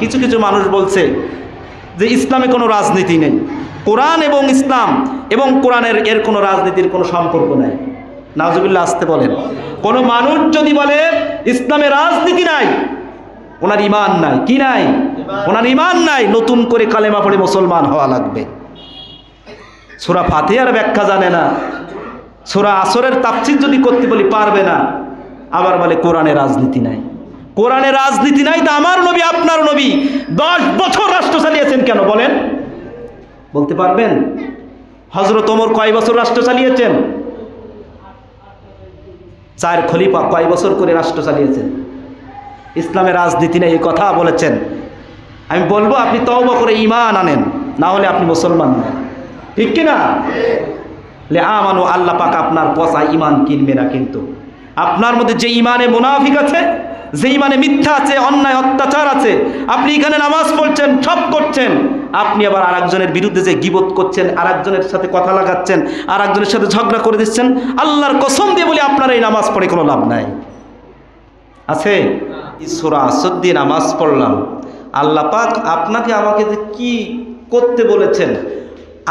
কিছু কিছু মানুষ বলছে যে ইসলামে কোনো রাজনীতি নেই, কোরআন এবং ইসলাম এবং কোরআনের এর কোনো রাজনীতির কোনো সম্পর্ক নেই। নাউজুবিল্লাহ আসতে বলেন। কোনো মানুষ যদি বলে ইসলামে রাজনীতি নাই, ওনার ঈমান নাই। কি নাই? ওনার ঈমান নাই। নতুন করে কালেমা পড়ে মুসলমান হওয়া লাগবে। সূরা ফাতিহার ব্যাখ্যা জানে না, সূরা আসরের তাফসীর যদি করতে বলি পারবে না, আবার বলে কোরআনে রাজনীতি নাই। কোরআনে রাজনীতি নাই তো আমার নবী আপনার নবী 10 বছর রাষ্ট্র চালিয়েছেন কেন বলেন? বলতে পারবেন? হযরত ওমর কয় বছর রাষ্ট্র চালিয়েছেন? 4 খলিফা কয় বছর করে রাষ্ট্র চালিয়েছেন? ইসলামে রাজনীতি নেই এই কথা বলেছেন। আমি বলবো আপনি তওবা করে ঈমান আনেন, না হলে আপনি মুসলমান না। ঠিক কি না? লে আমানু, আল্লাহ পাক আপনার পচা ঈমান কিনবে না। কিন্তু আপনার মধ্যে যে ঈমানে মুনাফিক আছে, যে ঈমানে মিথ্যা আছে, অন্যায় অত্যাচার আছে, আপনি এখানে নামাজ পড়ছেন, সব করছেন, আপনি আবার আরেকজনের বিরুদ্ধে যে গীবত করছেন, আরেকজনের সাথে কথা লাগাচ্ছেন, আরেকজনের সাথে ঝগড়া করে দিচ্ছেন, আল্লাহর কসম দিয়ে বলি আপনার এই নামাজ পড়ে কোনো লাভ নাই। আছে? সূরা আসর দিয়ে নামাজ পড়লাম, আল্লাহ পাক আপনাকে আমাকে যে কি করতে বলেছেন,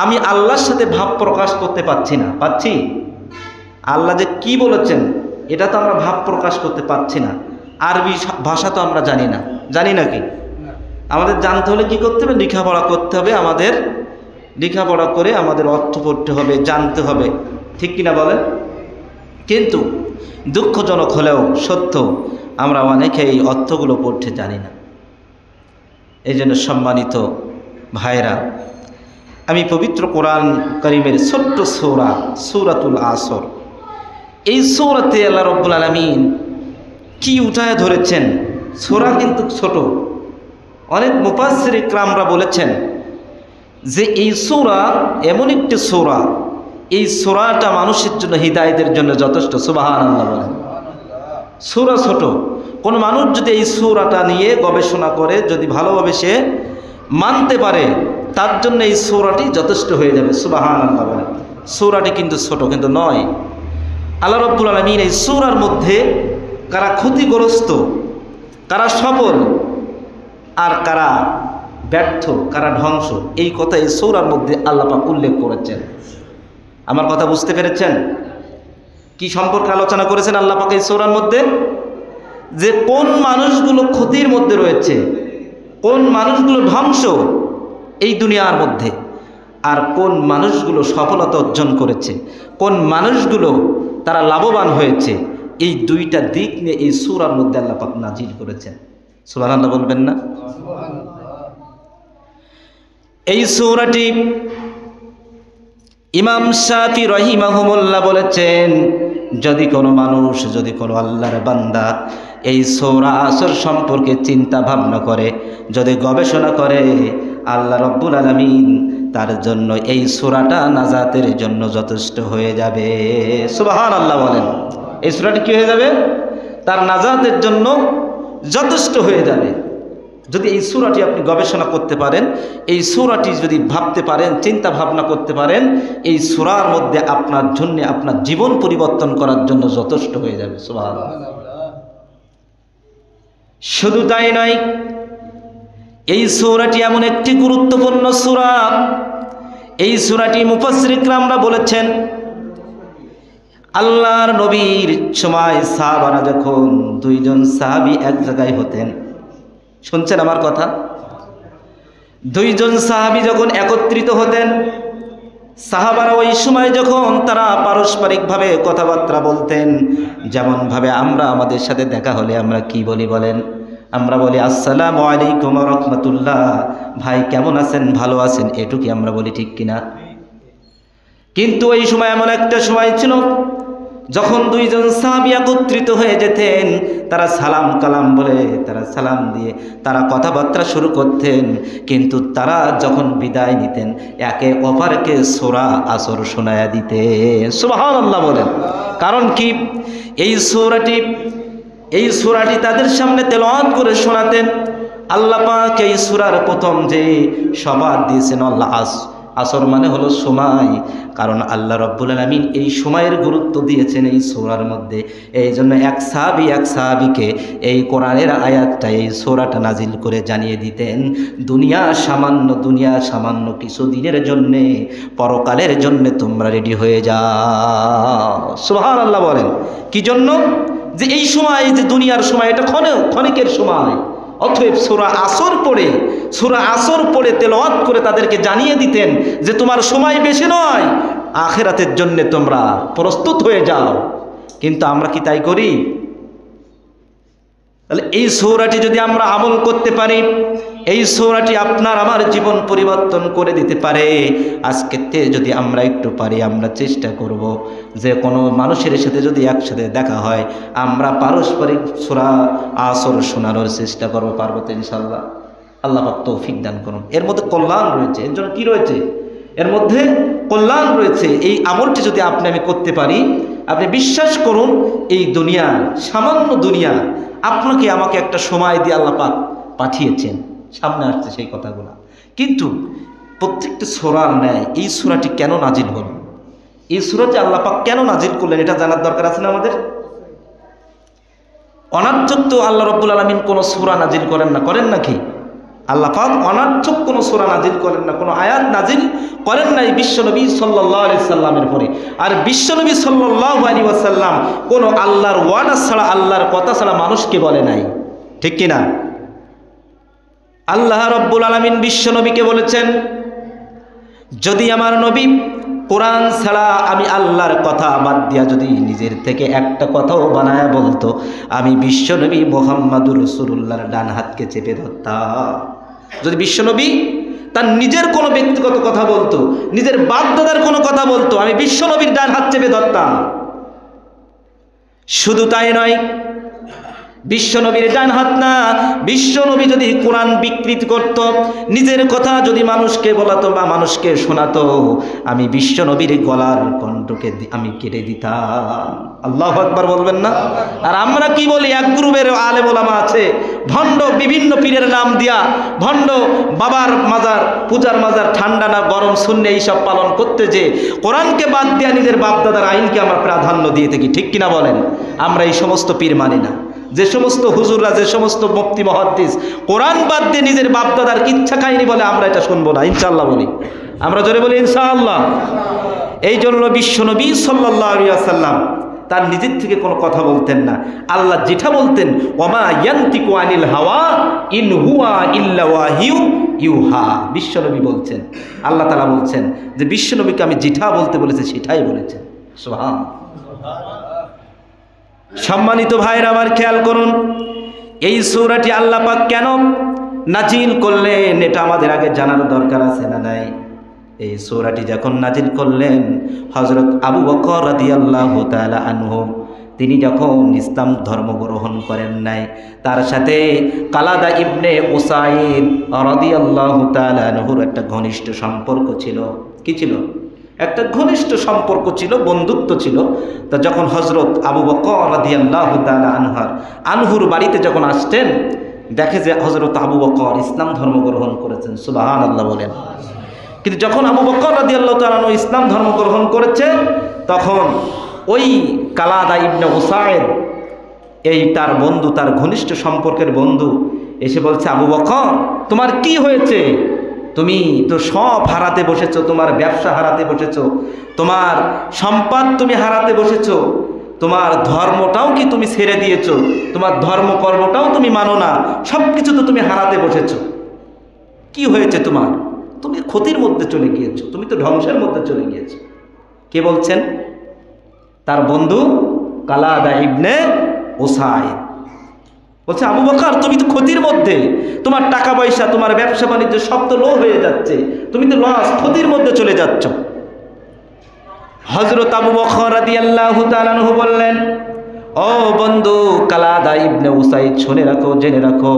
আমি আল্লাহর সাথে ভাব প্রকাশ করতে পারছি না। পাচ্ছি? আল্লাহ যে কি বলেছেন এটা তো আমরা ভাব প্রকাশ করতে পারছি না। আরবি ভাষা তো আমরা জানি না। জানি নাকি? আমাদের জানতে হলে কি করতে হবে? লেখাপড়া করতে হবে। আমাদের লেখাপড়া করে আমাদের অর্থ পড়তে হবে, জানতে হবে। ঠিক কিনা বলেন? কিন্তু দুঃখজনক হলেও সত্য, আমরা অনেকে এই অর্থগুলো পড়তে জানি না। এই জন্য সম্মানিত ভাইরা, আমি পবিত্র কোরআন কারীমের ছোট্ট সূরা সূরাতুল আসর, এই সূরাতে আল্লাহ রাব্বুল আলামিন কি উঠায় ধরেছেন। সূরা কিন্তু ছোট। অনেক মুফাসসির ইকরামরা বলেছেন যে এই সূরা এমন একটি সূরা, এই সূরাটা মানুষের জন্য, হিদায়াতের জন্য যথেষ্ট। সুবহানাল্লাহ বলেন। সূরা ছোট, কোন মানুষ যদি এই সূরাটা নিয়ে গবেষণা করে, যদি ভালোভাবে সে মানতে পারে, তার জন্য এই সূরাটি যথেষ্ট হয়ে যাবে। সুবহানাল্লাহ বলেন। সূরাটি কিন্তু ছোট কিন্তু নয়। আল্লাহ রাব্বুল আলামিন এই সূরার মধ্যে কারা ক্ষতিগ্রস্ত, কারা সফল, আর কারা ব্যর্থ, কারা ধ্বংস, এই কথা এই সূরার মধ্যে আল্লাহ পাক উল্লেখ করেছেন। আমার কথা বুঝতে পেরেছেন? কি সম্পর্কে আলোচনা করেছেন আল্লাহ পাক এই সূরার মধ্যে? যে কোন মানুষগুলো ক্ষতির মধ্যে রয়েছে, কোন মানুষগুলো ধ্বংস এই দুনিয়ার মধ্যে, আর কোন মানুষগুলো সফলতা অর্জন করেছে, কোন মানুষগুলো তারা লাভবান হয়েছে, এই দুইটা দিক নিয়ে এই সূরার মধ্যে আল্লাহ পাক নাজিল করেছেন। সুবহানাল্লাহ বলবেন না? এই সূরাটি ইমাম শাফি রাহিমাহুল্লাহ বলেছেন, যদি কোনো মানুষ, যদি কোনো আল্লাহর বান্দা এই সূরা আসর সম্পর্কে চিন্তা ভাবনা করে, যদি গবেষণা করে, আল্লাহ রাব্বুল আলামিন তার জন্য এই সূরাটা নাজাতের জন্য যথেষ্ট হয়ে যাবে। সুবহানাল্লাহ বলেন। এই সূরাটি কি হয়ে যাবে? তার নাজাতের জন্য যথেষ্ট হয়ে যাবে। যদি এই সূরাটি আপনি গবেষণা করতে পারেন, এই সূরাটি যদি ভাবতে পারেন, চিন্তা ভাবনা করতে পারেন, এই সূরার মধ্যে আপনার জন্য, আপনার জীবন পরিবর্তন করার জন্য যথেষ্ট হয়ে যাবে। সুবহানাল্লাহ। শুধু তাই নয়, এই সূরাটি এমন একটি গুরুত্বপূর্ণ সূরা, এই সূরাটি মুফাসসির ইকরামরা বলেছেন, আল্লাহর নবীর সময় সাহাবারা যখন 2 জন সাহাবী এক জায়গায় হতেন, শুনছেন আমার কথা? 2 জন সাহাবী যখন একত্রিত হতেন, সাহাবারা ওই সময় যখন তারা পারস্পরিকভাবে কথাবার্তা বলতেন, যেমনভাবে আমরা আমাদের সাথে দেখা হলে আমরা কি বলি বলেন? আমরা বলি আসসালামু আলাইকুম ওয়া রাহমাতুল্লাহ, ভাই কেমন আছেন, ভালো আছেন, এটুকুই আমরা বলি। ঠিক কিনা? কিন্তু ওই সময় এমন একটা সময় ছিল যখন 2 জন সাহাবী একত্রিত হয়ে যেতেন, তারা সালাম কালাম বলে, তারা সালাম দিয়ে তারা কথাবার্তা শুরু করতেন, কিন্তু তারা যখন বিদায় নিতেন একে অপরকে সূরা আসর শোনায়া দিতেন। সুবহানাল্লাহ বলেন। কারণ কি? এই সূরাটি তাদের সামনে তেলাওয়াত করে শোনাতেন। আল্লাহ পাক এই সূরার প্রথম যে শপথ দিয়েছেন, আসর মানে হলো সময়, কারণ আল্লাহ রাব্বুল আলামিন এই সময়ের গুরুত্ব দিয়েছেন এই সূরার মধ্যে। এই জন্য এক সাহাবীকে এই কোরআনের আয়াতটা, এই সূরাটা নাজিল করে জানিয়ে দিতেন, দুনিয়া সামান্য কিছু দিনের জন্যে, পরকালের জন্যে তোমরা রেডি হয়ে যাও। সুবহানাল্লাহ বলেন। কি জন্য? যে এই সময়, যে দুনিয়ার সময়, এটা ক্ষণিকের সময়। অতএব সূরা আসর পড়ে তেলাওয়াত করে তাদেরকে জানিয়ে দিতেন যে তোমার সময় বেশি নয়, আখিরাতের জন্য তোমরা প্রস্তুত হয়ে যাও। কিন্তু আমরা কি তাই করি? তাহলে এই সূরাটি যদি আমরা আমল করতে পারি, এই সূরাটি আপনার আমার জীবন পরিবর্তন করে দিতে পারে। আজকেতে যদি আমরা একটু পারি, আমরা চেষ্টা করব যে কোনো মানুষের সাথে যদি একসাথে দেখা হয়, আমরা পারস্পরিক সূরা আসর শোনানোর চেষ্টা করব। পারবো তো ইনশাআল্লাহ? আল্লাহ পাক তৌফিক দান করুন। এর মধ্যে কল্যাণ রয়েছে। এর জন্য কি রয়েছে? এর মধ্যে কল্যাণ রয়েছে। এই আমলটি যদি আমি করতে পারি, আপনি বিশ্বাস করুন, এই দুনিয়া, সামান্য দুনিয়া, আপনাকে আমাকে একটা সময় দিয়ে আল্লাহ পাক পাঠিয়েছেন, সামনে আসছে সেই কথাগুলো। কিন্তু প্রত্যেকটা সূরার ন্যায় এই সূরাটি কেন নাজিল হল, এই সূরাটি আল্লাহ পাক কেন নাজিল করলেন, এটা জানার দরকার আছে না আমাদের? অনার্থক তো আল্লাহ রাব্বুল আলামিন কোনো সূরা নাজিল করেন না, করেন নাকি? আল্লাহ পাক অনার্থক কোনো সূরা নাজিল করেন না, কোনো আয়াত নাজিল করেন নাই বিশ্বনবী সাল্লাল্লাহু আলাইহি সাল্লামের পরে। আর বিশ্বনবী সাল্লাল্লাহু আলাইহি ওয়াসাল্লাম কোনো আল্লাহর ওয়াদা ছাড়া, আল্লাহর কথা ছাড়া মানুষকে বলে নাই, ঠিক কিনা? আল্লাহ রাব্বুল আলামিন বিশ্বনবীকে বলেছেন, যদি আমার নবী কোরআন ছাড়া, আমি আল্লাহর কথা বাদ দিয়া যদি নিজের থেকে একটা কথাও বানায়া বলতো, আমি বিশ্বনবী মুহাম্মাদুর রাসূলুল্লাহর ডান হাতকে চেপে ধরতাম। যদি বিশ্বনবী তার নিজের কোনো ব্যক্তিগত কথা বলতো, নিজের বাপ দাদার কোনো কথা বলতো, আমি বিশ্বনবীর ডান হাত চেপে ধরতাম। শুধু তাই নয়, বিশ্বনবীর ডান হাত না, বিশ্বনবী যদি কোরআন বিকৃত করত, নিজের কথা যদি মানুষকে বলাতো বা মানুষকে শোনাতো, আমি বিশ্বনবীর গলার কণ্ঠকে আমি কেটে দিতাম। আল্লাহু আকবার বলবেন না? আর আমরা কি বলি? এক গ্রুপের আলেম ওলামা আছে, ভণ্ড, বিভিন্ন পীরের নাম দিয়া ভণ্ড, বাবার মাজার, পূজার মাজার, ঠান্ডা না গরম শূন্যে এইসব পালন করতে, যে কোরআনকে বাদ দিয়া নিজের বাপদাদার আইনকে আমরা প্রাধান্য দিয়ে থাকি, ঠিক কিনা বলেন? আমরা এই সমস্ত পীর মানি না। যে সমস্ত হুজুররা, যে সমস্ত মুফতি মুহাদ্দিস কোরআন বাদ দিয়ে নিজের বাপদাদার কিচ্ছা কাহিনী বলে, আমরা এটা শুনবো না, ইনশাআল্লাহ বলি। আমরা জোরে বলি ইনশাআল্লাহ। এই জন্য বিশ্বনবী সাল্লাল্লাহু আলাইহি ওয়াসাল্লাম তার নিজের থেকে কোনো কথা বলতেন না। আল্লাহ যেটা বলতেন, ওয়ামা ইয়ানতিকু আনিল হাওয়া ইন হুয়া ইল্লা ওয়াহিয়ু ইউহা, বিশ্বনবী বলছেন, আল্লাহ তাআলা বলছেন যে বিশ্বনবীকে আমি যেটা বলতে বলেছি সেটাই বলেছেন। সুবহানাল্লাহ। সম্মানিত ভাইরা আমার, খেয়াল করুন, এই সূরাটি আল্লাহ পাক কেন নাজিল করলেন, এটা আমাদের আগে জানার দরকার আছে না নাই? এই সূরাটি যখন নাজিল করলেন, হযরত আবু বকর রাদিয়াল্লাহু তাআলা আনহু, তিনি যখন ইসলাম ধর্ম গ্রহণ করেন নাই, তার সাথে কালাদা ইবনে উসাইদ রাদিয়াল্লাহু তাআলা আনহুর একটা ঘনিষ্ঠ সম্পর্ক ছিল। কি ছিল? একটা ঘনিষ্ঠ সম্পর্ক ছিল, বন্ধুত্ব ছিল। তা যখন হযরত আবু বকর রাদিয়াল্লাহু তাআলা আনহুর বাড়িতে যখন আসতেন, দেখে যে হযরত আবু বকর ইসলাম ধর্ম গ্রহণ করেছেন। সুবহানাল্লাহ বলেন। কিন্তু যখন আবু বকর রাদিয়াল্লাহু তাআলা আনহু ইসলাম ধর্ম গ্রহণ করেছে, তখন ওই কালাদা ইবনে উসাইদ, এই তার বন্ধু, তার ঘনিষ্ঠ সম্পর্কের বন্ধু এসে বলছে, আবু বকর তোমার কি হয়েছে? তুমি তো সব হারাতে বসেছো, তোমার ব্যবসা হারাতে বসেছো, তোমার সম্পদ তুমি হারাতে বসেছো, তোমার ধর্মটাও কি তুমি ছেড়ে দিয়েছো, তোমার ধর্মকর্মটাও তুমি মানো না, সব কিছু তো তুমি হারাতে বসেছো। কি হয়েছে তোমার? তুমি ক্ষতির মধ্যে চলে গিয়েছো, তুমি তো ধ্বংসের মধ্যে চলে গিয়েছো। কে বলছেন? তার বন্ধু কালাদা ইবনে উসাইদ বলছে, আবু বকর তুমি তো ক্ষতির মধ্যে, তোমার টাকা পয়সা, তোমার ব্যবসা বাণিজ্য সব তো লো হয়ে যাচ্ছে, তুমি তো লস, ক্ষতির মধ্যে চলে যাচ্ছ। হযরত আবু বকর রাদিয়াল্লাহু তাআলা আনহু বললেন, ও বন্ধু কালাদা ইবনে উসাইদ, শুনে রাখো, জেনে রাখো,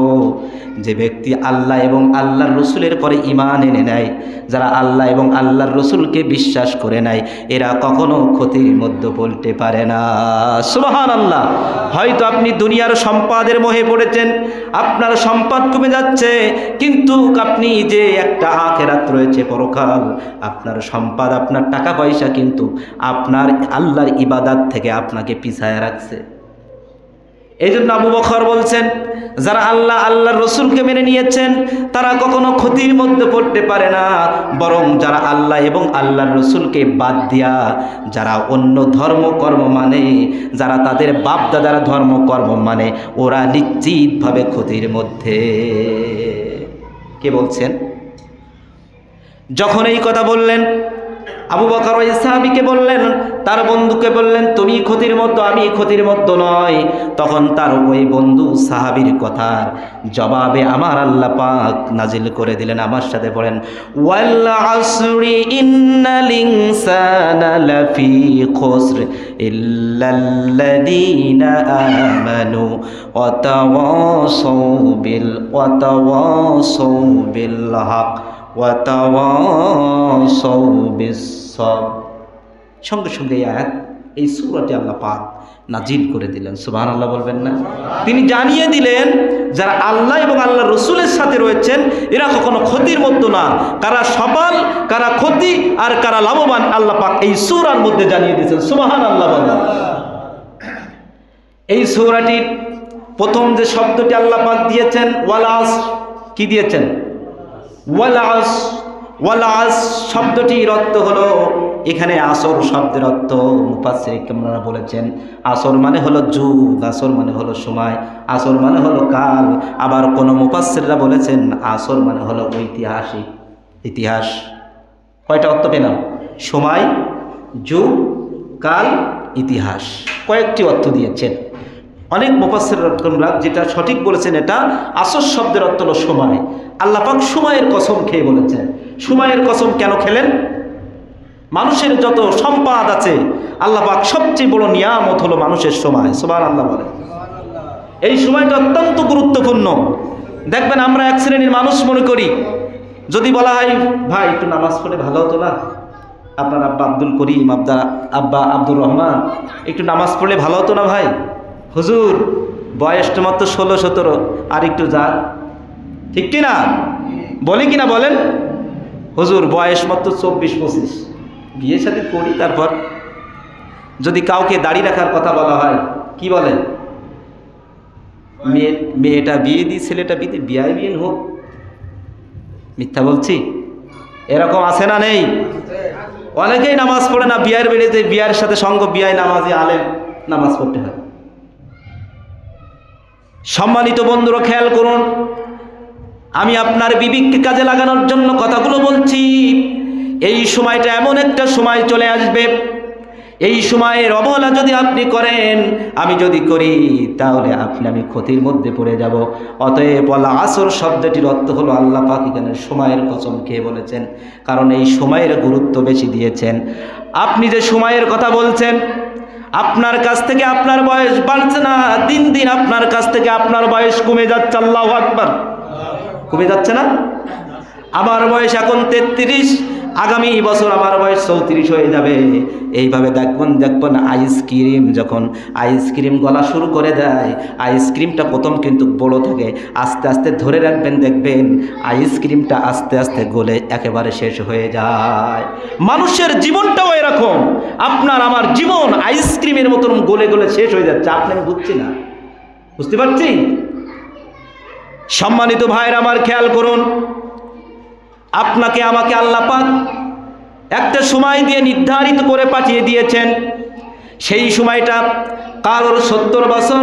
যে ব্যক্তি আল্লাহ এবং আল্লাহর রসুলের পরে ঈমান এনে নেয়, যারা আল্লাহ এবং আল্লাহর রসুলকে বিশ্বাস করে নেয়, এরা কখনো ক্ষতির মধ্যে পড়তে পারে না। সুবহানাল্লাহ। হয়তো আপনি দুনিয়ার সম্পদের মোহে পড়েছেন, আপনার সম্পদ কমে যাচ্ছে, কিন্তু আপনি যে একটা আখিরাত রয়েছে, পরকাল, আপনার সম্পদ, আপনার টাকা পয়সা কিন্তু আপনার আল্লাহর ইবাদত থেকে আপনাকে পিছায় রাখছে। এই জন্য আবু বকর বলছেন, যারা আল্লাহর রসুলকে মেনে নিয়েছেন তারা কখনো ক্ষতির মধ্যে পড়তে পারে না, বরং যারা আল্লাহ এবং আল্লাহর রসুলকে বাদ দিয়া যারা অন্য ধর্মকর্ম মানে, যারা তাদের বাপ দাদার ধর্মকর্ম মানে, ওরা নিশ্চিতভাবে ক্ষতির মধ্যে। কে বলছেন? যখন এই কথা বললেন, আবু বকর ওই সাহাবীকে বললেন, তার বন্ধুকে বললেন, তুমি ক্ষতির মধ্যে, আমি ক্ষতির মধ্যে নয়। তখন তার ওই বন্ধু সাহাবীর কথার জবাবে আমার আল্লাহ পাক নাজিল করে দিলেন, আমার সাথে পড়েন, ওয়াল আসরি ইন্নাল ইনসানা লাফি খুসর ইল্লাল্লাযীনা আমানু ওয়া তাওয়াসাউ বিল হক ওয়া তাওয়াসাউ বিস সবর। সঙ্গে সঙ্গে এই সূরাটি আল্লাহ পাক নাজিল করে দিলেন। সুবহানাল্লাহ বলবেন না? তিনি জানিয়ে দিলেন যারা আল্লাহ এবং আল্লাহ রসুলের সাথে রয়েছেন এরা কখনো ক্ষতির মধ্যে না, কারা সফল, কারা ক্ষতি আর কারা লাভবান, আল্লাহ পাক এই সূরার মধ্যে জানিয়ে দিয়েছেন। সুবহানাল্লাহ বলেন। এই সূরাটির প্রথম যে শব্দটি আল্লাহ পাক দিয়েছেন ওয়াল আসর, কি দিয়েছেন? ওয়াল আসর। ওয়াল আসর শব্দটির অর্থ হলো, এখানে আসর শব্দের অর্থ মুফাসসিররা বলেছেন আসর মানে হলো যুগ, আসর মানে হলো সময়, আসর মানে হলো কাল। আবার কোন মুফাসসিররা বলেছেন আসর মানে হলো ঐতিহাসিক, ইতিহাস। কয়টা অর্থ পেলাম? সময়, যুগ, কাল, ইতিহাস, কয়েকটি অর্থ দিয়েছেন। অনেক মুফাসসিররা যেটা সঠিক বলেছেন, এটা আসর শব্দের অর্থ হলো সময়। আল্লাহ পাক সময়ের কসম খেয়ে বলেছেন। সময়ের কসম কেন খেলেন? মানুষের যত সম্পদ আছে, আল্লাহ পাক সবচেয়ে বড় নিয়ামত হলো মানুষের সময়। সুবহানাল্লাহ বলে। এই সময়টা অত্যন্ত গুরুত্বপূর্ণ। দেখবেন আমরা এক শ্রেণীর মানুষ মনে করি, যদি বলা হয় ভাই একটু নামাজ পড়ে ভালো হতো না, আপনার আব্বা আব্দুল করিম, আব্বা আব্দুর রহমান, একটু নামাজ পড়লে ভালো হতো না ভাই? হুজুর বয়সটা মাত্র 16-17, আর একটু যাক, ঠিক কিনা? বলি কিনা বলেন? হুজুর বয়স মাত্র 24-25, বিয়ে শাদী করি, তারপর যদি কাউকে দাড়ি রাখার কথা বলা হয় কি বলেন? মেয়েটা বিয়ে দিই, ছেলেটা বিয়ে হোক। মিথ্যা বলছি? এরকম আছে না নেই? অনেকেই নামাজ পড়ে না, বিয়ের বেড়েতে বিয়ের সাথে সঙ্গ, বিয়ে নামাজি আলেম, নামাজ পড়তে হয়। সম্মানিত বন্ধুরা খেয়াল করুন, আমি আপনার বিবেককে কাজে লাগানোর জন্য কথাগুলো বলছি। এই সময়টা এমন একটা সময় চলে আসবে, এই সময়ের অবহেলা যদি আপনি করেন, আমি যদি করি, তাহলে আমি ক্ষতির মধ্যে পড়ে যাব। অতএব বলা আসর শব্দটির অর্থ হলো আল্লাহ পাক এখানে সময়ের কসম খেয়ে বলেছেন, কারণ এই সময়ের গুরুত্ব বেশি দিয়েছেন। আপনি যে সময়ের কথা বলছেন, আপনার কাছ থেকে আপনার বয়স বাড়ছে না, দিন দিন আপনার কাছ থেকে আপনার বয়স কমে যাচ্ছে। আল্লাহু আকবার। কমে যাচ্ছে না? আমার বয়স এখন 33, আগামী বছর আমার বয়স 34 হয়ে যাবে। এইভাবে দেখবেন আইসক্রিম, যখন আইসক্রিম গলা শুরু করে দেয়, আইসক্রিমটা প্রথম কিন্তু বড় থাকে, আস্তে আস্তে ধরে রাখবেন, দেখবেন আইসক্রিমটা আস্তে আস্তে গলে একেবারে শেষ হয়ে যায়। মানুষের জীবনটাও এরকম, আপনার আমার জীবন আইসক্রিমের মতন গলে গলে শেষ হয়ে যাচ্ছে। আপনি আমি বুঝছি না, বুঝতে পারছি? সম্মানিত ভাইরা আমার খেয়াল করুন, আপনাকে আমাকে আল্লাহ পাক একটা সময় দিয়ে নির্ধারিত করে পাঠিয়ে দিয়েছেন। সেই সময়টা কারোর 70 বছর,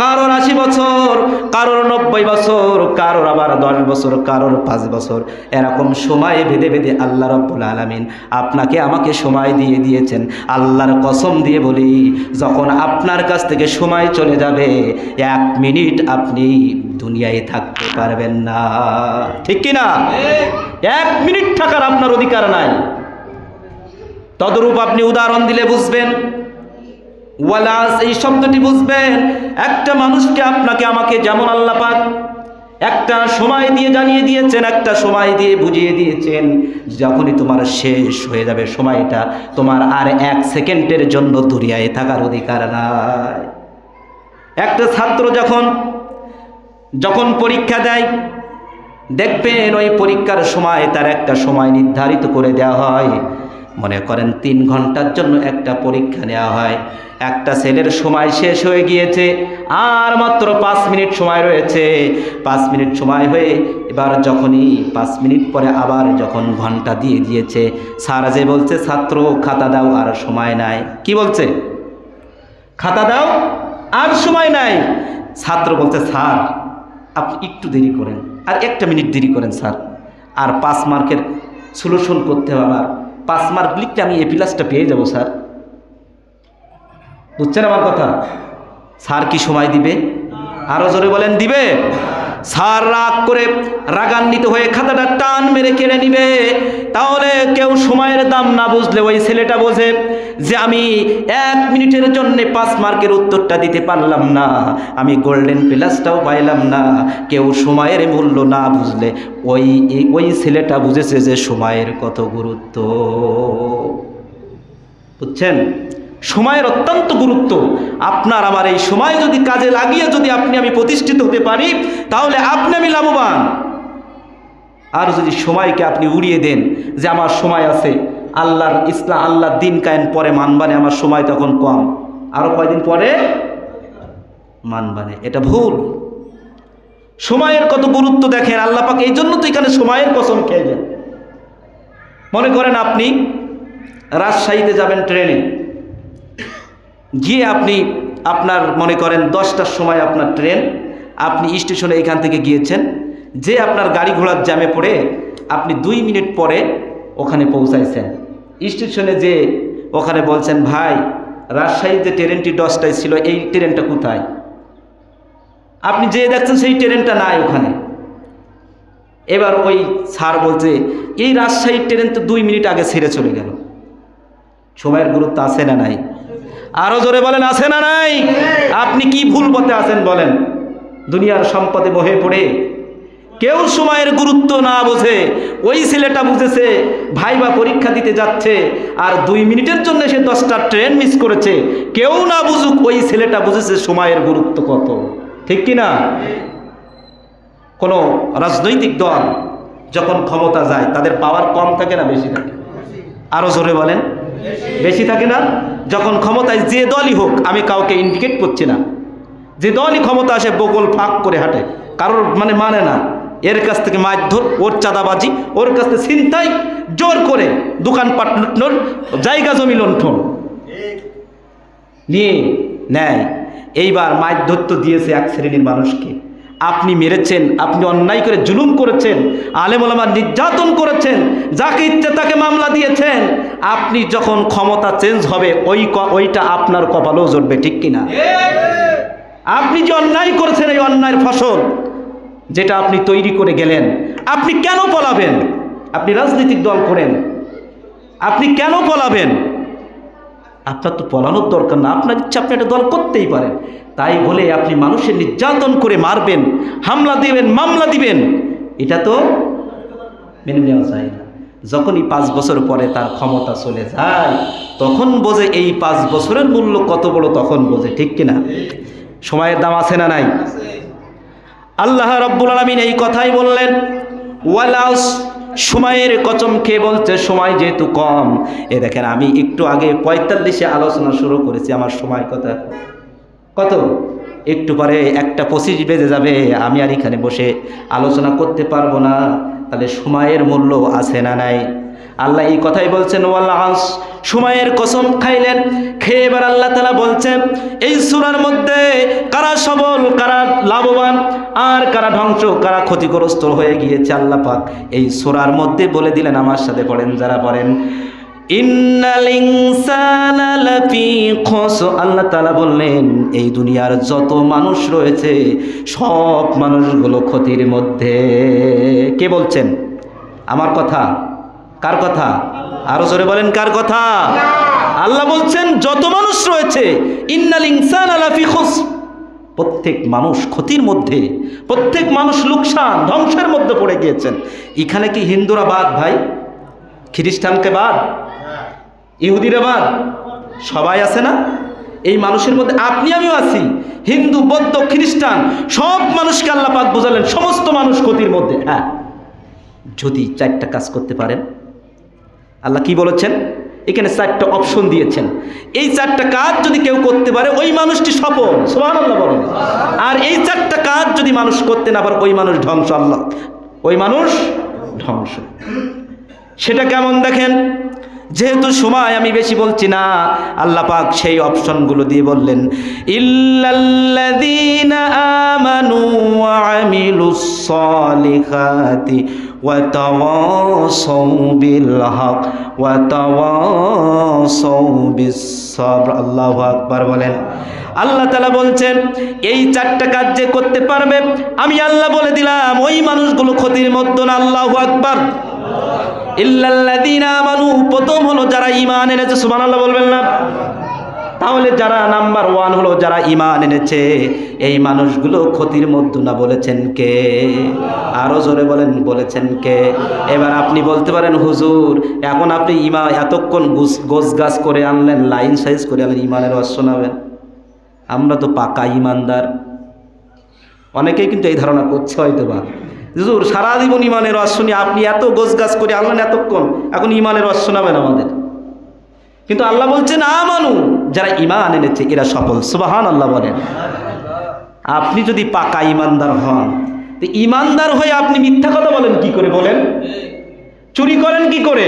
কারোর 80 বছর, কারোর 90 বছর, কারোর আবার 10 বছর, কারোর 5 বছর, এরকম সময় ভেদে ভেদে আল্লাহ রাব্বুল আলামিন আপনাকে আমাকে সময় দিয়ে দিয়েছেন। আল্লাহর কসম দিয়ে বলি, যখন আপনার কাছ থেকে সময় চলে যাবে, 1 মিনিট আপনি দুনিয়ায় থাকতে পারবেন না, ঠিক কিনা? 1 মিনিট থাকার আপনার অধিকার নাই। তদরূপ আপনি উদাহরণ দিলে বুঝবেন, ওয়ালাস এই শব্দটি বুঝবেন। একটা মানুষকে, আপনাকে আমাকে যেমন আল্লাহ পাক একটা সময় দিয়ে জানিয়ে দিয়েছেন, একটা সময় দিয়ে বুঝিয়ে দিয়েছেন, যখনই তোমার শেষ হয়ে যাবে সময়টা, তোমার আর 1 সেকেন্ডের জন্য দুনিয়ায় থাকার অধিকার নাই। একটা ছাত্র যখন যখন পরীক্ষা দেয় দেখবেন ওই পরীক্ষার সময় তার একটা সময় নির্ধারিত করে দেওয়া হয়। মনে করেন 3 ঘন্টার জন্য একটা পরীক্ষা নেওয়া হয়। একটা ছেলের সময় শেষ হয়ে গিয়েছে, আর মাত্র 5 মিনিট সময় রয়েছে। 5 মিনিট সময় হয়ে এবার যখনই 5 মিনিট পরে আবার যখন ঘন্টা দিয়ে দিয়েছে, স্যার যে বলছে ছাত্র খাতা দাও আর সময় নাই। কি বলছে? খাতা দাও আর সময় নাই। ছাত্র বলছে স্যার আপনি একটু দেরি করেন, আর 1 মিনিট দেরি করেন স্যার, আর 5 মার্কের সলিউশন করতে হবে, আমার 5 মার্ক লিখতে আমি এ প্লাসটা পেয়ে যাব স্যার। বুঝছেন আমার কথা? স্যার কি সময় দিবে? আরো জোরে বলেন, দিবে? স্যার রাগ করে রাগান্বিত হয়ে খাতাটা টান মেরে কেড়ে নিবে। তাহলে কেউ সময়ের দাম না বুঝলে ওই ছেলেটা বোঝে যে আমি 1 মিনিটের জন্য 5 মার্কের উত্তরটা দিতে পারলাম না, আমি গোল্ডেন প্লাসটাও পাইলাম না। কেউ সময়ের মূল্য না বুঝলে ওই ছেলেটা বুঝেছে যে সময়ের কত গুরুত্ব। বুঝছেন? সময়ের অত্যন্ত গুরুত্ব। আপনার আমার এই সময় যদি কাজে লাগিয়ে যদি আপনি আমি প্রতিষ্ঠিত হতে পারি, তাহলে আপনি আমি লাভবান। আর যদি সময়কে আপনি উড়িয়ে দেন যে আমার সময় আছে, আল্লাহর ইসলাম আল্লাহর দিন কায়েম পরে মানবানে, আমার সময় তখন কম, আরো কয়দিন পরে মানবানে, এটা ভুল। সময়ের কত গুরুত্ব দেখেন আল্লাহ পাক, এই জন্য তো এখানে সময়ের কসম খেয়ে যান। মনে করেন আপনি রাজশাহীতে যাবেন ট্রেনে, গিয়ে আপনি আপনার মনে করেন 10টার সময় আপনার ট্রেন, আপনি স্টেশনে এখান থেকে গিয়েছেন, যে আপনার গাড়ি ঘোড়ার জ্যামে পড়ে আপনি 2 মিনিট পরে ওখানে পৌঁছাইছেন। স্টেশনে যে ওখানে বলছেন ভাই রাজশাহীতে ট্রেনটি 10টায় ছিল, এই ট্রেনটা কোথায়? আপনি যে দেখছেন সেই ট্রেনটা নাই ওখানে। এবার ওই স্যার বলছে এই রাজশাহীর ট্রেন তো 2 মিনিট আগে ছেড়ে চলে গেল। সময়ের গুরুত্ব আছে না নাই? আরো জোরে বলেন, আছে না নাই? আপনি কি ভুল পথে আছেন বলেন? দুনিয়ার সম্পদে বহে পড়ে কেউ সময়ের গুরুত্ব না বোঝে। ওই ছেলেটা বুঝেছে ভাইবা পরীক্ষা দিতে যাচ্ছে, আর 2 মিনিটের জন্য সে 10টা ট্রেন মিস করেছে। কেউ না বুঝুক, ওই ছেলেটা বুঝেছে সময়ের গুরুত্ব কত। ঠিক কিনা? কোনো রাজনৈতিক দল যখন ক্ষমতা যায় তাদের পাওয়ার কম থাকে না বেশি থাকে? আরো জোরে বলেন, বেশি থাকে না? যখন ক্ষমতায় যে দলই হোক, আমি কাউকে ইন্ডিকেট করছি না, যে দলই ক্ষমতা আসে বগল ফাঁক করে হাঁটে, কারোর মানে না, এর কাছ থেকে মারধর, ওর চাঁদাবাজি, ওর কাছ থেকে ছিনতাই, জোর করে দোকানপাট লুটনোর, জায়গা জমি লুণ্ঠন নিয়ে নেয়। এইবার মারধর তো দিয়েছে এক শ্রেণীর মানুষকে, আপনি মেরেছেন, আপনি অন্যায় করে জুলুম করেছেন, আলেম ওলামা নির্যাতন করেছেন, যাকে ইচ্ছে তাকে মামলা দিয়েছেন। আপনি যখন ক্ষমতা চেঞ্জ হবে ওইটা আপনার কপালেও জড়বে। ঠিক কিনা? আপনি যে অন্যায় করেছেন, এই অন্যায়ের ফসল যেটা আপনি তৈরি করে গেলেন, আপনি কেন পলাবেন? আপনি রাজনৈতিক দল করেন, আপনি কেন পলাবেন? আপনার তো পলানোর দরকার না, আপনার ইচ্ছা আপনি একটা দল করতেই পারেন। তাই বলে আপনি মানুষের নির্যাতন করে মারবেন, হামলা দিবেন, মামলা দিবেন, এটা তো মেনে নেওয়া যায় না। যখনই 5 বছর পরে তার ক্ষমতা চলে যায়, তখন বোঝে এই 5 বছরের মূল্য কত বড়, তখন বোঝে। ঠিক কিনা? সময়ের দাম আছে না নাই? আল্লাহ রাব্বুল আলামিন এই কথাই বললেন, ওয়ালাস, সময়ের কসম খেয়ে বলছে সময় যেহেতু কম। এ দেখেন আমি একটু আগে 45-এ আলোচনা শুরু করেছি, আমার সময় কত? একটু পরে 1:25 বেজে যাবে, আমি আর এখানে বসে আলোচনা করতে পারবো না। তাহলে সময়ের মূল্য আছে না নাই? আল্লাহ এই কথাই বলছেন, ওয়ালাস, সময়ের কসম খাইলেন। খেয়ে এবার আল্লাহ তাআলা বলছেন এই সূরার মধ্যে কারা সবল, কারা লাভবান, আর কারা ধ্বংস, কারা ক্ষতিগ্রস্ত হয়ে গিয়েছে আল্লাহ পাক এই সূরার মধ্যে বলে দিলেন। আমার সাথে পড়েন, যারা পড়েন, ইন্নাল ইনসানা লাফি খুসর। আল্লাহ তাআলা বললেন এই দুনিয়ার যত মানুষ রয়েছে সব মানুষগুলো ক্ষতির মধ্যে। কে বলছেন? আমার কথা? কার কথা? আরো জোরে বলেন, কার কথা? আল্লাহ বলছেন যত মানুষ রয়েছে, ইন্নাল ইনসানা লাফি খুসর, প্রত্যেক মানুষ ক্ষতির মধ্যে, প্রত্যেক মানুষ লোকসান, ধ্বংসের মধ্যে পড়ে গিয়েছেন। এখানে কি হিন্দুরা বাদ ভাই? খ্রিস্টানকে বাদ? ইহুদিরা বাদ? সবাই আছে না? এই মানুষের মধ্যে আপনি আমিও আছি। হিন্দু, বৌদ্ধ, খ্রিস্টান সব মানুষকে আল্লাহ পাক বোঝালেন সমস্ত মানুষ ক্ষতির মধ্যে। হ্যাঁ, যদি 4টা কাজ করতে পারেন। আল্লাহ কি বলেছেন? এখানে 4টা অপশন দিয়েছেন। এই 4টা কাজ যদি কেউ করতে পারে ওই মানুষটি সফল, সুবহানাল্লাহ বলেন। আর এই 4টা কাজ যদি মানুষ করতে না পারে ওই মানুষ ধ্বংস। আল্লাহ, ওই মানুষ ধ্বংস। সেটা কেমন দেখেন, যেহেতু সময় আমি বেশি বলছি না, আল্লাহ পাক সেই অপশনগুলো দিয়ে বললেন, ইল্লাল্লাযীনা আমানু ওয়া আমিলুস সালিহাতি ওয়া তাওয়াসাউ বিল হক ওয়া তাওয়াসাউ বিস সাবর। আল্লাহু আকবার বলেন। আল্লাহ তাআলা বলছেন এই 4টা কাজ যে করতে পারবে আমি আল্লাহ বলে দিলাম ওই মানুষগুলো ক্ষতির মধ্যে না। আল্লাহু আকবার। ইল্লাল্লাযীনা আমানু, প্রথম হলো যারা ঈমান এনেছে, সুবহানাল্লাহ বলবেন না? তাহলে যারা নাম্বার 1 হলো যারা ঈমান এনেছে, এই মানুষগুলো ক্ষতির মধ্যে না। বলেছেন কে? আরো জোরে বলেন, বলেছেন কে? এবার আপনি বলতে পারেন হুজুর এখন আপনি ঈমান এতক্ষণ গোছ গাছ করে আনলেন, লাইন সাইজ করে আনলেন, ঈমানের ওয়াজ শোনাবেন? আমরা তো পাকা ঈমানদার। অনেকেই কিন্তু এই ধারণা করছে হয়তো বা, হুজুর সারা জীবন ঈমানের ওয়াজ শুনি, আপনি এত গোছ গাছ করে আনলেন এতক্ষণ, এখন ঈমানের ওয়াজ শোনাবেন আমাদের? কিন্তু আল্লাহ বলছেন আমানু, যারা ঈমান এনেছে এরা সফল। সুবহানাল্লাহ বলেন। আপনি যদি পাকা ঈমানদার হন, তো ঈমানদার হয়ে আপনি মিথ্যা কথা বলেন কি করে? বলেন, চুরি করেন কি করে?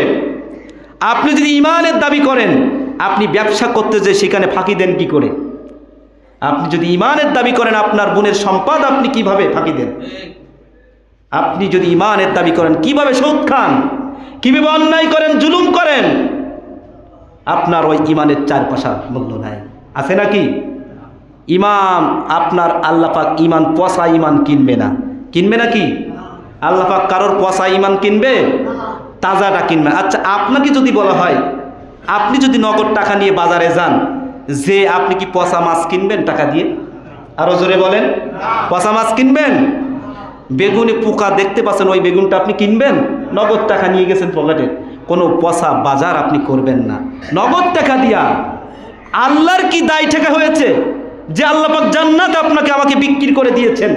আপনি যদি ঈমানের দাবি করেন, আপনি ব্যবসা করতে যে সেখানে ফাঁকি দেন কি করে? আপনি যদি ঈমানের দাবি করেন, আপনার বোনের সম্পদ আপনি কিভাবে ফাঁকি দেন? আপনি যদি ঈমানের দাবি করেন, কিভাবে সুদ খান, কিভাবে অন্যায় করেন, জুলুম করেন? আপনার ওই ঈমানের 4 পয়সার মূল্য নাই, আছে নাকি? ঈমান আপনার আল্লাহ পাক ঈমান, পয়সা ঈমান কিনবে না। কিনবে নাকি? আল্লাহ পাক কারোর পয়সা ঈমান কিনবে? তাজাটা কিনবে। আচ্ছা, আপনাকে যদি বলা হয় আপনি যদি নগদ টাকা নিয়ে বাজারে যান, যে আপনি কি পচা মাছ কিনবেন টাকা দিয়ে? আরো জোরে বলেন, পচা মাছ কিনবেন? বেগুনে পোকা দেখতে পাচ্ছেন, ওই বেগুনটা আপনি কিনবেন? নগদ টাকা নিয়ে গেছেন পকেটে, কোনো পচা বাজার আপনি করবেন না নগদ টাকা দিয়া। আল্লাহর কি দায় ঠেকা হয়েছে যে আল্লাহ পাক জান্নাত আপনাকে আমাকে বিক্রি করে দিয়েছেন,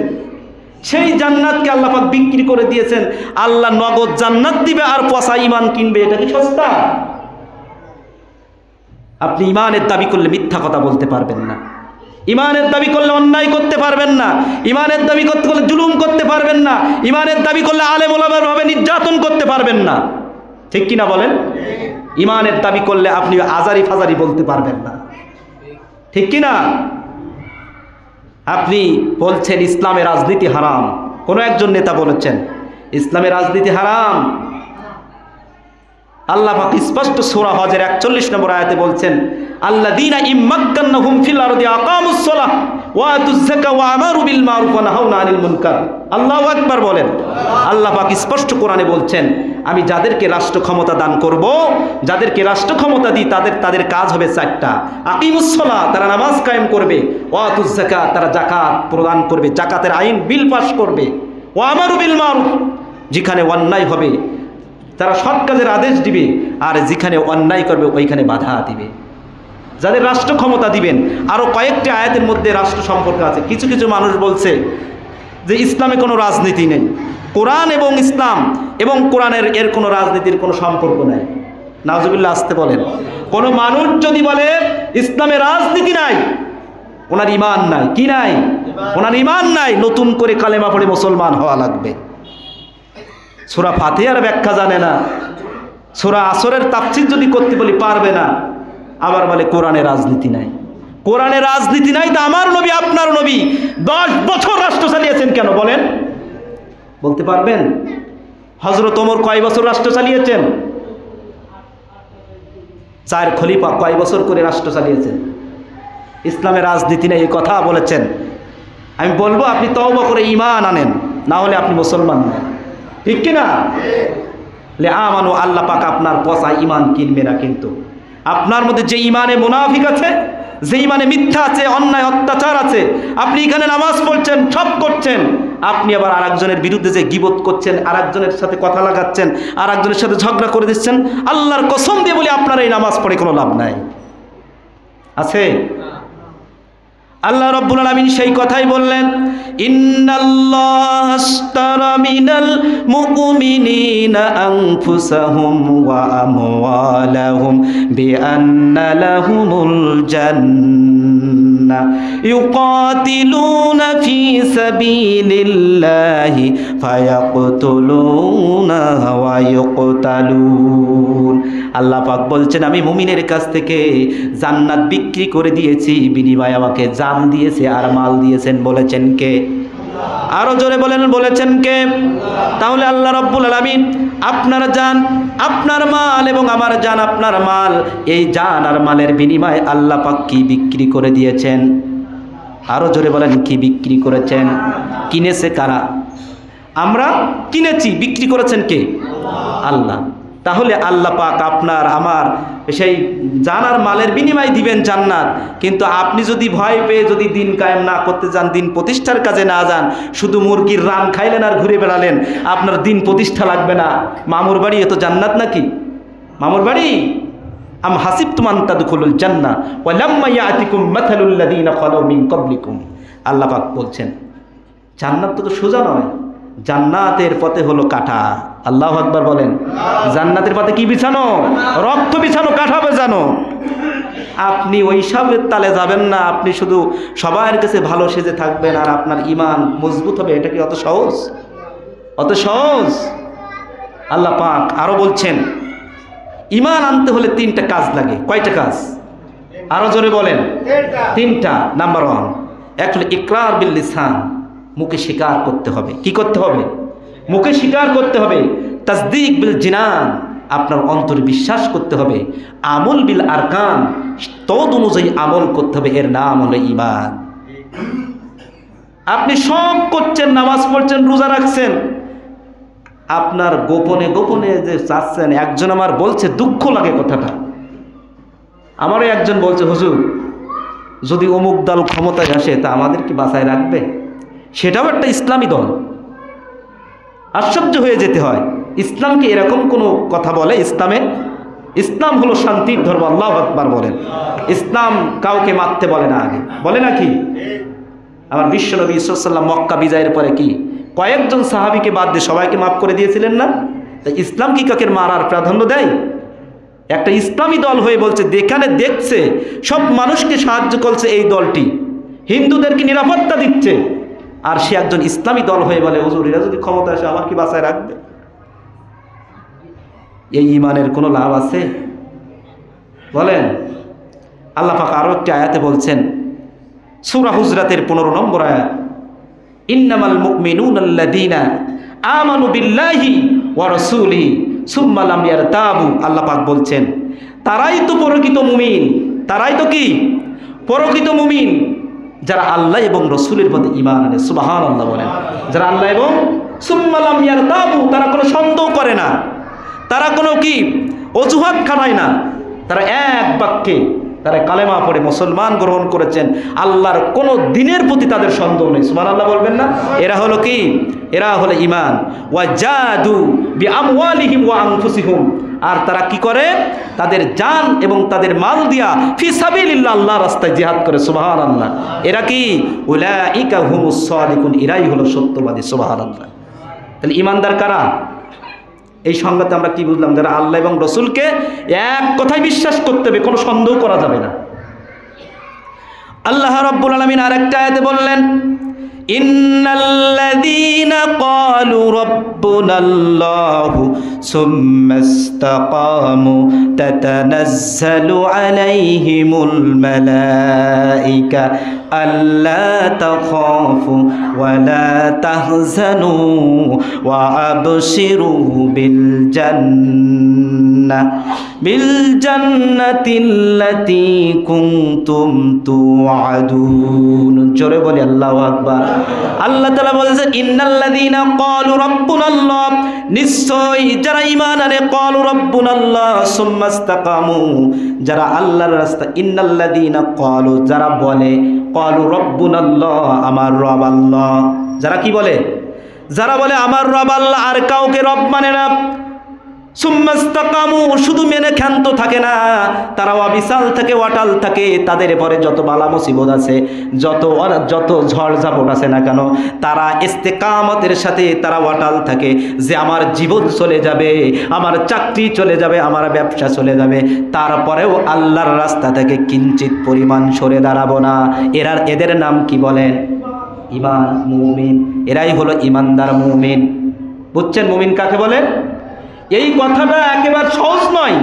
সেই জান্নাতকে আল্লাহ পাক বিক্রি করে দিয়েছেন। আল্লাহ নগদ জান্নাত দিবে আর পচা ঈমান কিনবে, এটা কি সস্তা? আপনি ঈমানের দাবি করলে মিথ্যা কথা বলতে পারবেন না, ঈমানের দাবি করলে অন্যায় করতে পারবেন না, ঈমানের দাবি করতে করলে জুলুম করতে পারবেন না, ঈমানের দাবি করলে আলেম ওলামার ভাবে নির্যাতন করতে পারবেন না। ঠিক কিনা বলেন? ঈমানের দাবি করলে আপনি আজারি ফাজারি বলতে পারবেন না, ঠিক কিনা? আপনি বলছেন ইসলামের রাজনীতি হারাম, কোনো একজন নেতা বলেছেন ইসলামের রাজনীতি হারাম। আল্লাহ পাক স্পষ্ট সূরা হজের 41 নম্বর আয়াতে বলছেন, আল্লাযীনা ইম্মাক্কান্নাহুম ফিল আরদি আকামুস সালাহ ওয়া আতুজ যাকাত ওয়া আমারু বিল মারুফ ওয়া নাহাউনা আনিল মুনকার। আল্লাহু আকবার বলেন। আল্লাহ পাক স্পষ্ট কোরআনে বলছেন, আমি যাদেরকে রাষ্ট্র ক্ষমতা দান করব, যাদেরকে রাষ্ট্র ক্ষমতা দিই তাদের কাজ হবে 4টা। আকিমুস সালাহ, তারা নামাজ কায়েম করবে, ওয়া আতুজ যাকাত, তারা যাকাত প্রদান করবে, যাকাতের আইন বিল পাস করবে, ওয়া আমারু বিল মারুফ, যেখানে অন্যায় হবে তারা সৎ কাজের আদেশ দিবে, আর যেখানে অন্যায় করবে ওইখানে বাধা দিবে। যাদের রাষ্ট্র ক্ষমতা দিবেন। আরও কয়েকটি আয়াতের মধ্যে রাষ্ট্র সম্পর্ক আছে। কিছু কিছু মানুষ বলছে যে ইসলামে কোনো রাজনীতি নেই, কোরআন এবং ইসলাম এবং কোরআনের এর কোনো রাজনীতির কোনো সম্পর্ক নেই। নাউজুবিল্লাহ, আসতে বলেন। কোনো মানুষ যদি বলে ইসলামে রাজনীতি নাই, ওনার ঈমান নাই। কি নাই? ওনার ঈমান নাই। নতুন করে কালেমা পড়ে মুসলমান হওয়া লাগবে। সূরা ফাতিহার ব্যাখ্যা জানে না, সূরা আসরের তাফসীর যদি করতে বলি পারবে না, আবার বলে কোরআনে রাজনীতি নাই। কোরআনে রাজনীতি নাই তো আমার নবী আপনার নবী 10 বছর রাষ্ট্র চালিয়েছেন কেন বলেন? বলতে পারবেন? হযরত ওমর কয় বছর রাষ্ট্র চালিয়েছেন? 4 খলিফা কয় বছর করে রাষ্ট্র চালিয়েছেন? ইসলামে রাজনীতি নেই এই কথা বলেছেন। আমি বলবো আপনি তওবা করে ঈমান আনেন, না হলে আপনি মুসলমান নন। ঠিক কিনা? আমানু, আল্লাহ পাক আপনার পচা ঈমান কিনবে না। কিন্তু আপনার মধ্যে যে ঈমানে মুনাফিক আছে, যে ঈমানে মিথ্যা আছে, অন্যায় অত্যাচার আছে, আপনি এখানে নামাজ পড়ছেন, সব করছেন, আপনি আবার আরেকজনের বিরুদ্ধে যে গীবত করছেন, আরেকজনের সাথে কথা লাগাচ্ছেন, আরেকজনের সাথে ঝগড়া করে দিচ্ছেন, আল্লাহর কসম দিয়ে বলি আপনার এই নামাজ পড়ে কোনো লাভ নাই। আছে? আল্লাহ রাব্বুল আলামিন সেই কথাই বললেন, ইন্নাল্লাহা আশতারা মিনাল মুমিনিনা আনফুসাহুম ওয়া আমওয়ালাহুম বিআন্না লাহুমুল জান্নাহ ইউকাতিলুনা ফি সাবিলিল্লাহি ফায়াকতুলুনা ওয়া ইউকতালুন। আল্লাহ পাক বলছেন, আমি মুমিনের কাছ থেকে জান্নাত বিক্রি করে দিয়েছি, বিনিময়ে আমাকে জান দিয়েছে আর মাল দিয়েছেন। বলেছেন কে? আরো জোরে বলেন, বলেছেন কে? তাহলে আল্লাহ রাব্বুল আলামিন আপনার জান, আপনার মাল এবং আমার জান, আপনার মাল, এই জান আর মালের বিনিময়ে আল্লাহ পাক কি বিক্রি করে দিয়েছেন? আরো জোরে বলেন, কি বিক্রি করেছেন? কিনেছে কারা? আমরা কিনেছি, বিক্রি করেছেন কে? আল্লাহ। তাহলে আল্লাহ পাক আপনার আমার সেই জানার মালের বিনিময় দিবেন জান্নাত। কিন্তু আপনি যদি ভয় পেয়ে যদি দিন কায়েম না করতে যান, দিন প্রতিষ্ঠার কাজে না যান, শুধু মুরগির রান খাইলেন আর ঘুরে বেড়ালেন, আপনার দিন প্রতিষ্ঠা লাগবে না। মামুর বাড়ি এত জান্নাত নাকি? মামুর বাড়ি? আম হাসিবতুম আন তাদখুলুল জান্নাহ ওয়া লাম্মা ইয়াতিকুম মাথালুল লাযীনা খালু মিন ক্বাবলিকুম। আল্লাহ পাক বলছেন, জান্নাত তো সোজা নয়, জান্নাতের পথে হলো কাঁটা। আল্লাহু আকবার বলেন। জান্নাতের পথে কি বিছানো? রক্ত বিছানো, কাঁটা বেজানো। আপনি ওইসবের তালে যাবেন না। আপনি শুধু সবার কাছে ভালো সেজে থাকবেন আর আপনার ঈমান মজবুত হবে। এটা কি অত সহজ? অত সহজ? আল্লাহ পাক আরো বলছেন, ঈমান আনতে হলে 3টা কাজ লাগে। কয়টা কাজ? আরো জোরে বলেন। 3টা। নাম্বার 1, একটা হলো ইকরার বিল লিসান, মুখে স্বীকার করতে হবে। কি করতে হবে? মুখে স্বীকার করতে হবে। তাসদীক বিল জিনান, আপনার অন্তরে বিশ্বাস করতে হবে। আমল বিল আরকান, তদ অনুযায়ী আমল করতে হবে। এর নাম হলো ঈমান। আপনি সব করছেন, নামাজ পড়ছেন, রোজা রাখছেন, আপনার গোপনে গোপনে যে চাচ্ছেন। একজন আমার বলছে, দুঃখ লাগে কথাটা, আমারও একজন বলছে, হুজুর যদি অমুক দল ক্ষমতায় আসে তা আমাদের কি বাঁচায় রাখবে? সেটাও একটা ইসলামী দল। আশ্চর্য হয়ে যেতে হয়, ইসলামকে এরকম কোনো কথা বলে? ইসলাম হলো শান্তির ধর্ম। আল্লাহু আকবার বলেন। ইসলাম কাউকে মারতে বলে না, আগে বলে না কি? আমার বিশ্বনবী সাল্লাল্লাহু আলাইহি ওয়াসাল্লাম মক্কা বিজয়ের পরে কি কয়েকজন সাহাবীকে বাদ দিয়ে সবাইকে মাফ করে দিয়েছিলেন না? তাই ইসলাম কি কাকে মারার প্রাধান্য দেয়? একটা ইসলামী দল হয়ে বলছে, যেখানে দেখছে সব মানুষকে সাহায্য করছে এই দলটি, হিন্দুদেরকে নিরাপত্তা দিচ্ছে, আর সে একজন ইসলামী দল হয়ে বলে, হুজুর এরা যদি ক্ষমতা আসে আমার কি বাঁচায় রাখবে? এই ঈমানের কোনো লাভ আছে? বলেন। আল্লাহ পাক আরো একটা আয়াতে বলছেন, সূরা হুজরাতের 15 নম্বর আয়াত, ইন্নামাল মুমিনুনা আল্লাযীনা আমানু বিল্লাহি ওয়া রাসূলিহি সুম্মা লাম ইয়ারতাবু। আল্লাহ পাক বলছেন, তারাই তো প্রকৃত মুমিন। তারাই তো কি? প্রকৃত মুমিন, যারা আল্লাহ এবং রসুলের প্রতি ঈমান আনে। সুবহানাল্লাহ বলেন। যারা আল্লাহ এবং সুম্মা লাম ইয়ারতাবু, তারা কোনো সন্দেহ করে না, তারা কোনো কি অজুহাত খাটায় না, তারা এক বাক্যে তারা কালেমা পড়ে মুসলমান গ্রহণ করেছেন। আল্লাহর কোনো দিনের প্রতি তাদের সন্দেহ নেই। সুবহানাল্লাহ বলবেন না? এরা হলো কি? এরা হলো ঈমান। ওয়া জাদু বিআমওয়ালিহিম ওয়া আনফুসিহিম, আর তারা কি করে? তাদের জান এবং তাদের মাল দিয়া ফি সাবিলিল্লাহ, আল্লাহর রাস্তায় জিহাদ করে। সুবহানাল্লাহ। এরা কি? উলাইকা হুমুস সাদিকুন, এরাই হলো সত্যবাদী। সুবহানাল্লাহ। তাহলে ঈমানদার কারা? এই সংজ্ঞাতে আমরা কি বুঝলাম? যারা আল্লাহ এবং রসুলকে এক কথায় বিশ্বাস করতে হবে, কোনো সন্দেহ করা যাবে না। আল্লাহ রাব্বুল আলামিন আরেকটা আয়াতে বললেন, ইন্নাল্লাযীনা ক্বালু রাব্বুনাল্লাহু সুম্মা ইসতাকামু তাতানাজ্জালু আলাইহিমুল মালাইকা আল্লা তাখাফু ওয়া লা তাহজানু ওয়া আবশিরু বিল জান্নাতিল্লাতী কুনতুম তুআদুন। জোরে বলি আল্লাহু আকবার। আল্লাহ তাআলা বলেছেন, ইন্নাল্লাযীনা ক্বালু রাব্বুনাল্লাহ, নিশ্চয় যারা ঈমান আনে, ক্বালু রাব্বুনাল্লাহ সুম্মা ইসতাকামু, যারা আল্লাহর রাস্তা, ইন্নাল্লাযীনা ক্বালু, যারা বলে, ক্বালু রাব্বুনাল্লাহ, আমার রব আল্লাহ। যারা কি বলে? যারা বলে আমার রব আল্লাহ, আর কাউকে রব মানে না। সুম্মাস্তাকামু, শুধু মেনে ক্ষান্ত থাকে না, তারা অবিচাল থাকে, অটাল থাকে। তাদের পরে যত বালা মুসিবত আছে, যত ঝড় ঝাপট আছে না কেন, তারা ইস্তেকামতের সাথে তারা অটাল থাকে যে আমার জীবন চলে যাবে, আমার চাকরি চলে যাবে, আমার ব্যবসা চলে যাবে, তারপরেও আল্লাহর রাস্তা থেকে কিঞ্চিত পরিমাণ সরে দাঁড়াবো না। এদের নাম কি বলেন? ঈমান, মুমিন। এরাই হলো ঈমানদার মুমিন। বুঝছেন মুমিন কাকে বলে? এই কথাটা একেবারে সহজ নয়।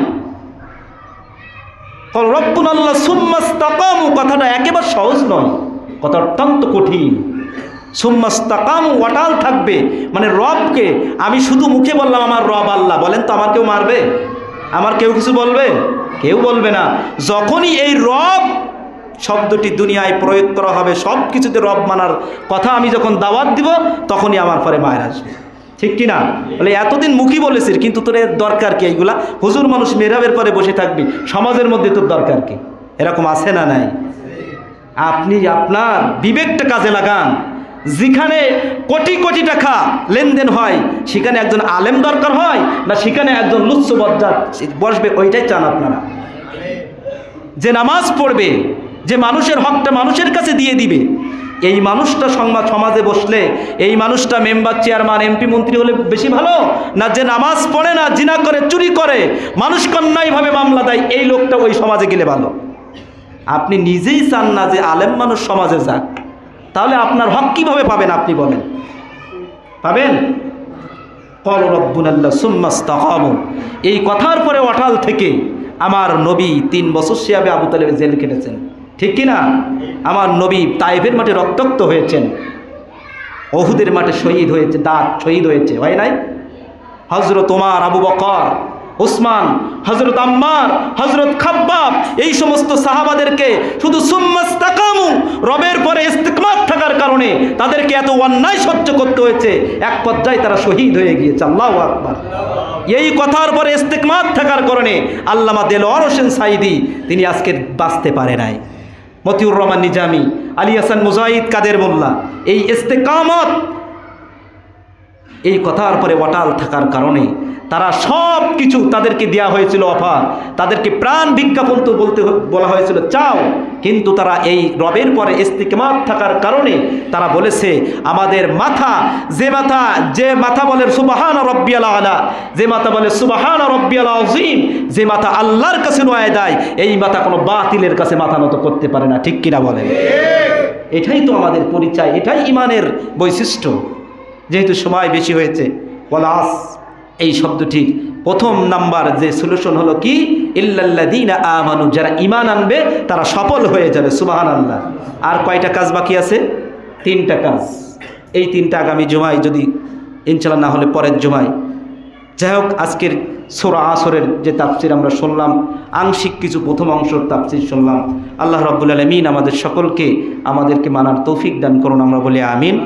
রব্বুনা আল্লাহ সুম্মাস্তাকামু কথাটা একেবারে সহজ নয়, কথা অত্যন্ত কঠিন। সুম্মাস্তাকামু, অটাল থাকবে মানে রবকে আমি শুধু মুখে বললাম আমার রব আল্লাহ, বলেন তো আমার কেউ মারবে? আমার কেউ কিছু বলবে? কেউ বলবে না। যখনই এই রব শব্দটি দুনিয়ায় প্রয়োগ করা হবে, সব কিছুতে রব মানার কথা আমি যখন দাওয়াত দিব, তখনই আমার পরে মায়ের আসবে। ঠিক কিনা? বলে এতদিন মুখী বলেছিস, কিন্তু তোর দরকার কি এইগুলা? হুজুর মানুষ মেহরাবের পরে বসে থাকবি, সমাজের মধ্যে তোর দরকার কি? এরকম আছে না নাই? আপনি আপনার বিবেকটা কাজে লাগান। যেখানে কোটি কোটি টাকা লেনদেন হয়, সেখানে একজন আলেম দরকার হয় না সেখানে একজন লুচ্ছ বজ্জাত বসবে? ওইটাই চান আপনারা? যে নামাজ পড়বে, যে মানুষের হকটা মানুষের কাছে দিয়ে দিবে, এই মানুষটা সমাজে বসলে, এই মানুষটা মেম্বার, চেয়ারম্যান, এমপি, মন্ত্রী হলে বেশি ভালো না যে নামাজ পড়ে না, জিনা করে, চুরি করে, মানুষকে অন্যায়ভাবে মামলা দেয়, এই লোকটা ওই সমাজে গেলে ভালো? আপনি নিজেই চান না যে আলেম মানুষ সমাজে যাক, তাহলে আপনার হক কিভাবে পাবেন? আপনি বলেন, পাবেন? ক্বালা রাব্বুনা আল্লাহ সুম্মাস্তাকামু, এই কথার পরে অটাল থেকে আমার নবী 3 বছর সিয়াবে আবু তালেব জেল কেটেছেন। ঠিক কিনা? আমার নবী তায়েফের মাঠে রক্তাক্ত হয়েছেন, ওহুদের মাঠে শহীদ হয়েছে, দাঁত শহীদ হয়েছে, হয় নাই? হযরত ওমর, আবু বকর, উসমান, হযরত আম্মার, হযরত খাব্বাব, এই সমস্ত সাহাবাদেরকে শুধু সুম্মাস্তাকামু, রবের পরে ইস্তিকমাত থাকার কারণে তাদেরকে এত অন্যায় সহ্য করতে হয়েছে, এক পর্যায়ে তারা শহীদ হয়ে গিয়েছে। আল্লাহু আকবার। এই কথার পরে ইস্তিকমাত থাকার কারণে আল্লামা দেলোয়ার হোসেন সাঈদী তিনি আজকে বাঁচতে পারে নাই। মতিউর রহমান নিজামী, আলী হাসান মুজাহিদ, কাদের মোল্লা, এই ইস্তেকামত, এই কথার পরে অটাল থাকার কারণে তারা সব কিছু তাদেরকে দেওয়া হয়েছিল অফার, তাদেরকে প্রাণ বিজ্ঞাপন তো বলা হয়েছিল চাও, কিন্তু তারা এই রবের পরে ইস্তিকমাত থাকার কারণে তারা বলেছে আমাদের মাথা, যে মাথা বলে সুবহান রব্বিয়াল আলা, যে মাথা বলে সুবহান রব্বিয়াল আযীম, যে মাথা আল্লাহর কাছে নুয়ে দেয়, এই মাথা কোনো বাতিলের কাছে মাথা নত করতে পারে না। ঠিক কিনা বলেন? এটাই তো আমাদের পরিচয়, এটাই ঈমানের বৈশিষ্ট্য। যেহেতু সময় বেশি হয়েছে, ওয়ালাস এই শব্দটির প্রথম নাম্বার যে সলিউশন হলো কি? ইল্লাল্লাযীনা আমানু, যারা ঈমান আনবে তারা সফল হয়ে যাবে। সুবহানাল্লাহ। আর কয়টা কাজ বাকি আছে? 3টা কাজ। এই 3টা আগামী জুমায়, যদি ইনশাআল্লাহ না হলে পরের জুমায়। যাই হোক, আজকের সূরা আসরের যে তাফসীর আমরা শুনলাম, আংশিক কিছু প্রথম অংশের তাফসীর শুনলাম। আল্লাহ রাব্বুল আলামিন আমাদের সকলকে আমাদেরকে মানার তৌফিক দান করুন, আমরা বলি আমিন।